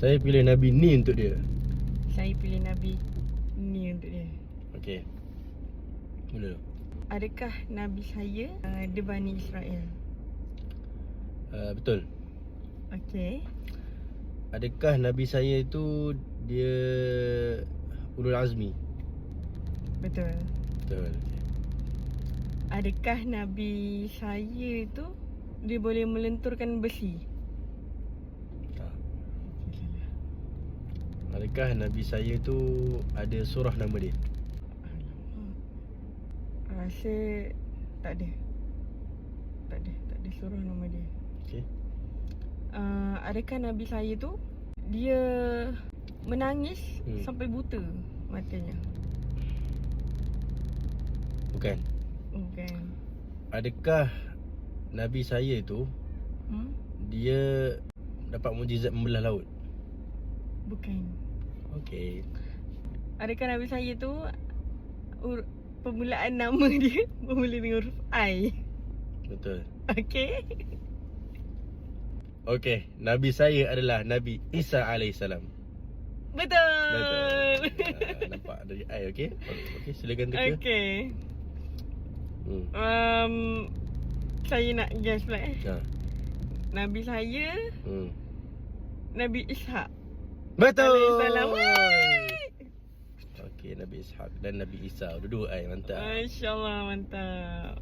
Saya pilih Nabi ni untuk dia. Saya pilih Nabi ni untuk dia. Okey. Mula. Adakah Nabi saya dia Bani Israel? Betul. Okey. Adakah Nabi saya itu dia Ulul Azmi? Betul. Betul. Okay. Adakah Nabi saya tu dia boleh melenturkan besi? Tak. Okey, salah. Adakah Nabi saya tu ada surah nama dia? Alamak. Rasa tak ada. Tak ada suruh nama dia. Okey. Adakah Nabi saya tu dia menangis sampai buta matanya? Bukan. Bukan. Adakah Nabi saya tu dia dapat mukjizat membelah laut? Bukan. Okey. Adakah Nabi saya tu permulaan nama dia bermula dengan huruf I? Betul. Okey. Okey, Nabi saya adalah Nabi Isa alaihissalam. Betul. Nampak dari I, okey? Okey, silakan teka. Okey. Saya nak guess pula Nabi saya Nabi Ishak. Betul. Alaihissalam. Okey, Nabi Ishak dan Nabi Isa. Dua-dua I, mantap. Masya-Allah, mantap.